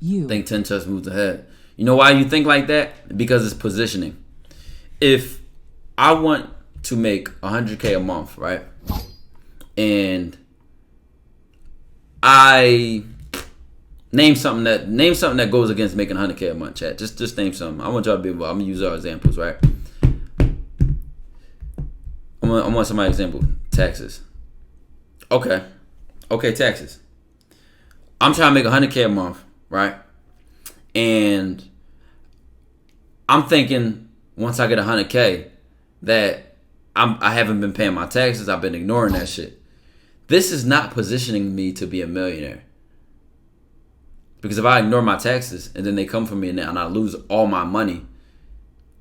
Think 10 chess moves ahead. You know why you think like that? Because it's positioning. If I want to make 100K a month, right? And I name something that goes against making 100K a month, chat. Just name something. I want y'all to be involved. I'm gonna use our examples, right? I want somebody's example. Taxes. Okay, taxes. I'm trying to make 100K a month, right? And I'm thinking once I get 100K that I haven't been paying my taxes. I've been ignoring that shit. This is not positioning me to be a millionaire. Because if I ignore my taxes and then they come for me and I lose all my money,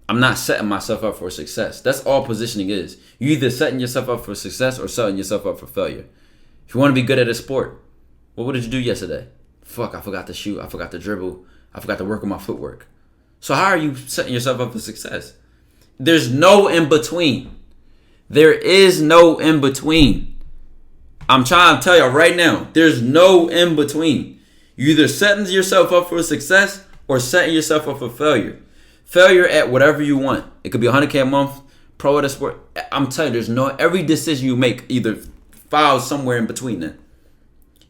I'm not setting myself up for success. That's all positioning is. You either setting yourself up for success or setting yourself up for failure. If you want to be good at a sport, well, what did you do yesterday? Fuck, I forgot to shoot. I forgot to dribble. I forgot to work on my footwork. So how are you setting yourself up for success? There's no in between. There is no in between. I'm trying to tell you right now, there's no in between. You either setting yourself up for success or setting yourself up for failure. Failure at whatever you want. It could be 100K a month, pro at a sport. I'm telling you, every decision you make either files somewhere in between that.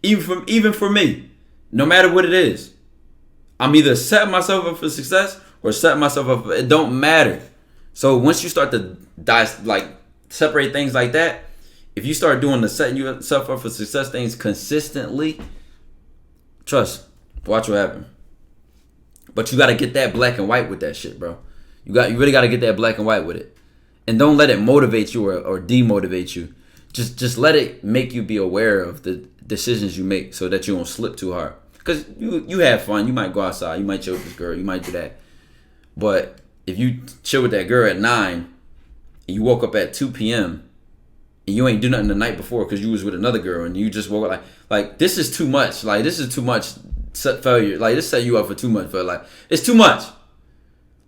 Even for me, no matter what it is, I'm either setting myself up for success or setting myself up for, it don't matter. So once you start to separate things like that, if you start doing the setting yourself up for success things consistently, trust, watch what happens. But you got to get that black and white with that shit, bro. You really got to get that black and white with it. And don't let it motivate you or demotivate you. Just let it make you be aware of the decisions you make so that you don't slip too hard. Because you have fun. You might go outside. You might chill with this girl. You might do that. But if you chill with that girl at 9 and you woke up at 2 p.m. and you ain't do nothing the night before because you was with another girl and you just woke up like this is too much. Like, this is too much failure. Like, this set you up for too much. For like, it's too much.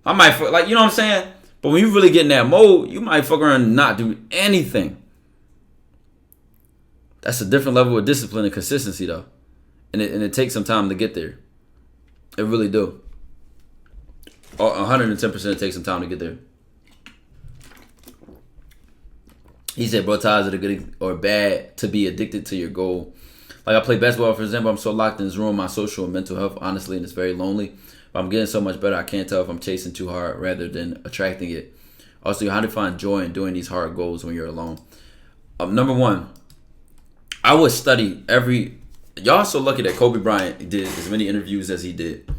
I might, like, you know what I'm saying? But when you really get in that mode, you might fuck around and not do anything. That's a different level of discipline and consistency, though. And it takes some time to get there. It really do. 110% takes some time to get there. He said, bro, Ty, is it a good or bad to be addicted to your goal? Like, I play basketball, for example. I'm so locked in this room, my social and mental health, honestly, and it's very lonely. But I'm getting so much better, I can't tell if I'm chasing too hard rather than attracting it. Also, how to find joy in doing these hard goals when you're alone? Number one, I would study y'all so lucky that Kobe Bryant did as many interviews as he did.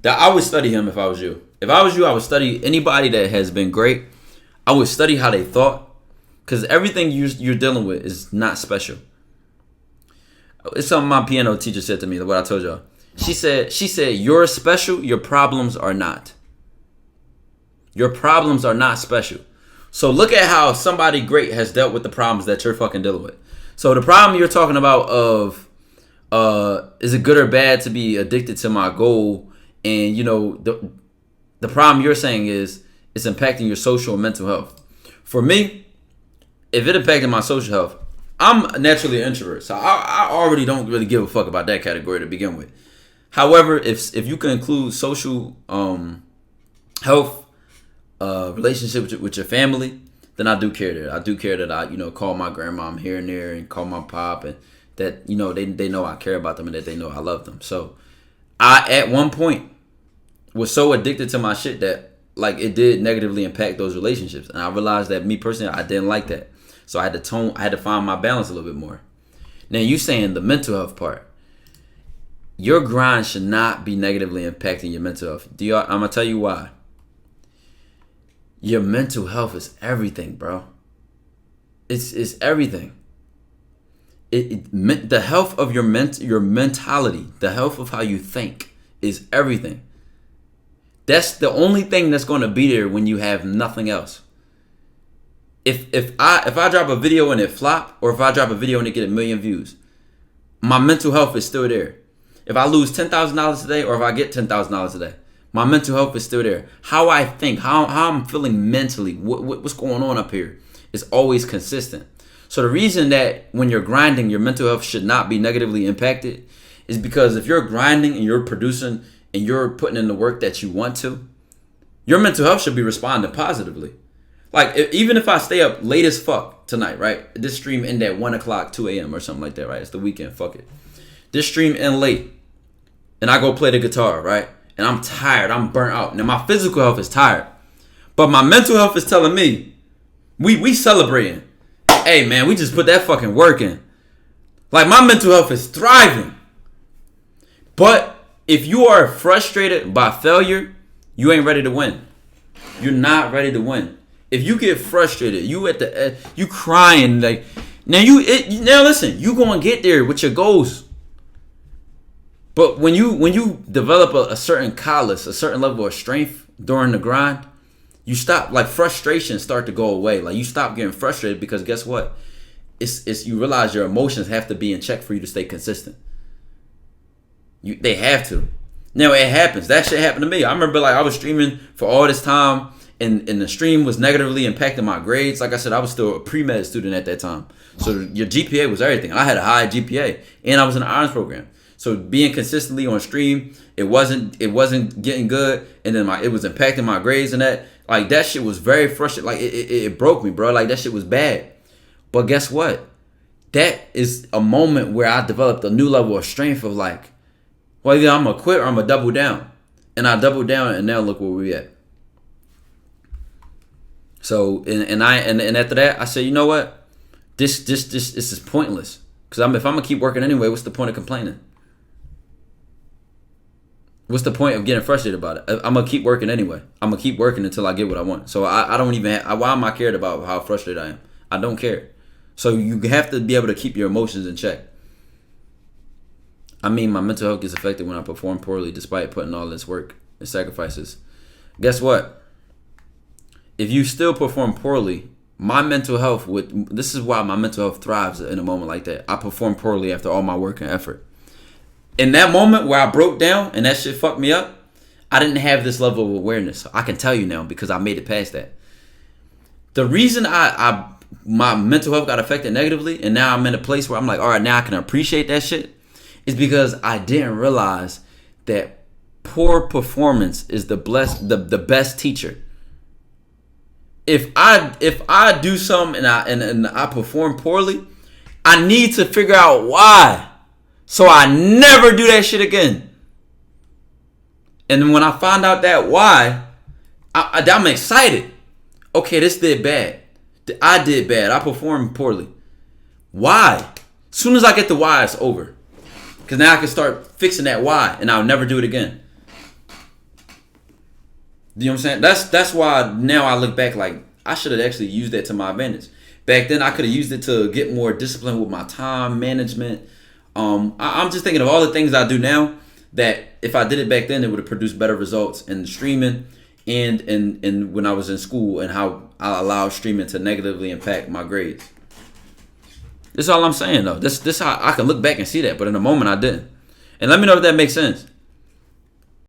That I would study him if I was you. If I was you, I would study anybody that has been great. I would study how they thought. Because everything you're dealing with is not special. It's something my piano teacher said to me, what I told y'all. She said, you're special, your problems are not. Your problems are not special. So look at how somebody great has dealt with the problems that you're fucking dealing with. So the problem you're talking about of, is it good or bad to be addicted to my goal? And, you know, the problem you're saying is it's impacting your social and mental health. For me, if it impacted my social health, I'm naturally an introvert, so I already don't really give a fuck about that category to begin with. However, if you can include social health, relationship with your family, then I do care that. I do care that I, call my grandmom here and there and call my pop, and that, they know I care about them and that they know I love them. So I, at one point, was so addicted to my shit that, like, it did negatively impact those relationships. And I realized that me personally, I didn't like that. So I had to find my balance a little bit more. Now, you saying the mental health part. Your grind should not be negatively impacting your mental health. I'm going to tell you why. Your mental health is everything, bro. It's everything. The health of your mentality, the health of how you think is everything. That's the only thing that's going to be there when you have nothing else. If I drop a video and it flop, or if I drop a video and it get 1 million views, my mental health is still there. If I lose $10,000 today, or if I get $10,000 today, my mental health is still there. How I think, how I'm feeling mentally, what's going on up here is always consistent. So the reason that when you're grinding, your mental health should not be negatively impacted is because if you're grinding and you're producing and you're putting in the work that you want to, your mental health should be responding positively. Like, even if I stay up late as fuck tonight, right? This stream end at 1 o'clock, 2 a.m. or something like that, right? It's the weekend, fuck it. This stream end late, and I go play the guitar, right? And I'm tired, I'm burnt out. Now, my physical health is tired, but my mental health is telling me, we celebrating. Hey, man, we just put that fucking work in. Like, my mental health is thriving. But if you are frustrated by failure, you ain't ready to win. You're not ready to win. If you get frustrated, you crying like now listen, you gonna get there with your goals. But when you develop a certain callus, a certain level of strength during the grind, you stop, like, frustration start to go away. Like, you stop getting frustrated because guess what? It's you realize your emotions have to be in check for you to stay consistent. They have to. Now it happens. That shit happened to me. I remember, like, I was streaming for all this time, and the stream was negatively impacting my grades. Like I said, I was still a pre-med student at that time. So your GPA was everything. I had a high GPA, and I was in an honors program. So being consistently on stream, it wasn't getting good, and then it was impacting my grades and that. Like, that shit was very frustrating. Like, it broke me, bro. Like, that shit was bad. But guess what? That is a moment where I developed a new level of strength of, like, well, either I'm gonna quit or I'm gonna double down. And I doubled down, and now look where we at. So and after that, I said, you know what? This is pointless. Because if I'm gonna keep working anyway, what's the point of complaining? What's the point of getting frustrated about it? I'm gonna keep working anyway. I'm gonna keep working until I get what I want. So I don't even why am I cared about how frustrated I am? I don't care. So you have to be able to keep your emotions in check. I mean, my mental health gets affected when I perform poorly despite putting all this work and sacrifices. Guess what? If you still perform poorly, my mental health this is why my mental health thrives in a moment like that. I perform poorly after all my work and effort. In that moment where I broke down and that shit fucked me up, I didn't have this level of awareness. I can tell you now because I made it past that. The reason my mental health got affected negatively and now I'm in a place where I'm like, all right, now I can appreciate that shit, is because I didn't realize that poor performance is the best teacher. If I do something and I perform poorly, I need to figure out why, so I never do that shit again. And then when I find out that why, I'm excited. Okay, this did bad. I did bad. I performed poorly. Why? As soon as I get the why, it's over. Because now I can start fixing that why, and I'll never do it again. You know what I'm saying? That's why now I look back like I should have actually used that to my advantage. Back then, I could have used it to get more discipline with my time management. I'm just thinking of all the things I do now that if I did it back then, it would have produced better results in streaming and when I was in school, and how I allowed streaming to negatively impact my grades. This is all I'm saying, though. This how I can look back and see that, but in the moment I didn't. And let me know if that makes sense.